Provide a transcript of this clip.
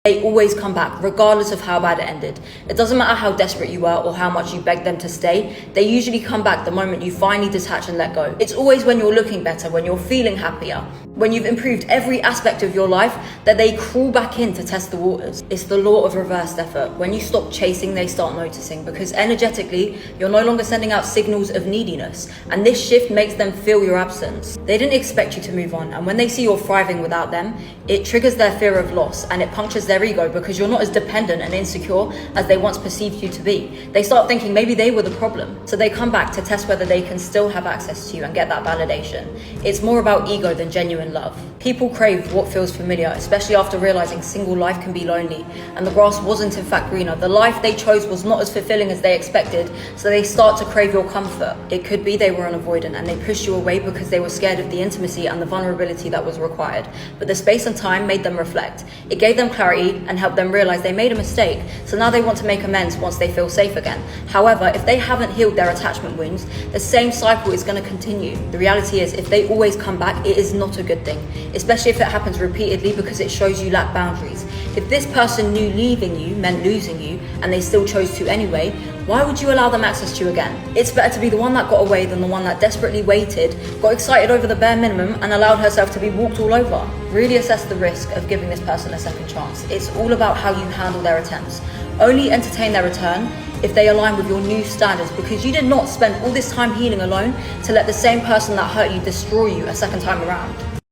They always come back, regardless of how bad it ended. It doesn't matter how desperate you were or how much you begged them to stay. They usually come back the moment you finally detach and let go. It's always when you're looking better, when you're feeling happier, when you've improved every aspect of your life, that they crawl back in to test the waters. It's the law of reversed effort. When you stop chasing, they start noticing, because energetically, you're no longer sending out signals of neediness, and this shift makes them feel your absence. They didn't expect you to move on, and when they see you're thriving without them, it triggers their fear of loss, and it punctures their ego, because you're not as dependent and insecure as they once perceived you to be. They start thinking maybe they were the problem, so they come back to test whether they can still have access to you and get that validation. It's more about ego than genuine love. People crave what feels familiar, especially after realizing single life can be lonely, and the grass wasn't in fact greener. The life they chose was not as fulfilling as they expected, so they start to crave your comfort. It could be they were an avoidant and they pushed you away because they were scared of the intimacy and the vulnerability that was required. But the space and time made them reflect. It gave them clarity and helped them realize they made a mistake, so now they want to make amends once they feel safe again. However, if they haven't healed their attachment wounds, the same cycle is going to continue. The reality is, if they always come back, it is not a good thing, especially if it happens repeatedly, because it shows you lack boundaries. If this person knew leaving you meant losing you and they still chose to anyway, why would you allow them access to you again? It's better to be the one that got away than the one that desperately waited, got excited over the bare minimum, and allowed herself to be walked all over. Really assess the risk of giving this person a second chance. It's all about how you handle their attempts. Only entertain their return if they align with your new standards, because you did not spend all this time healing alone to let the same person that hurt you destroy you a second time around.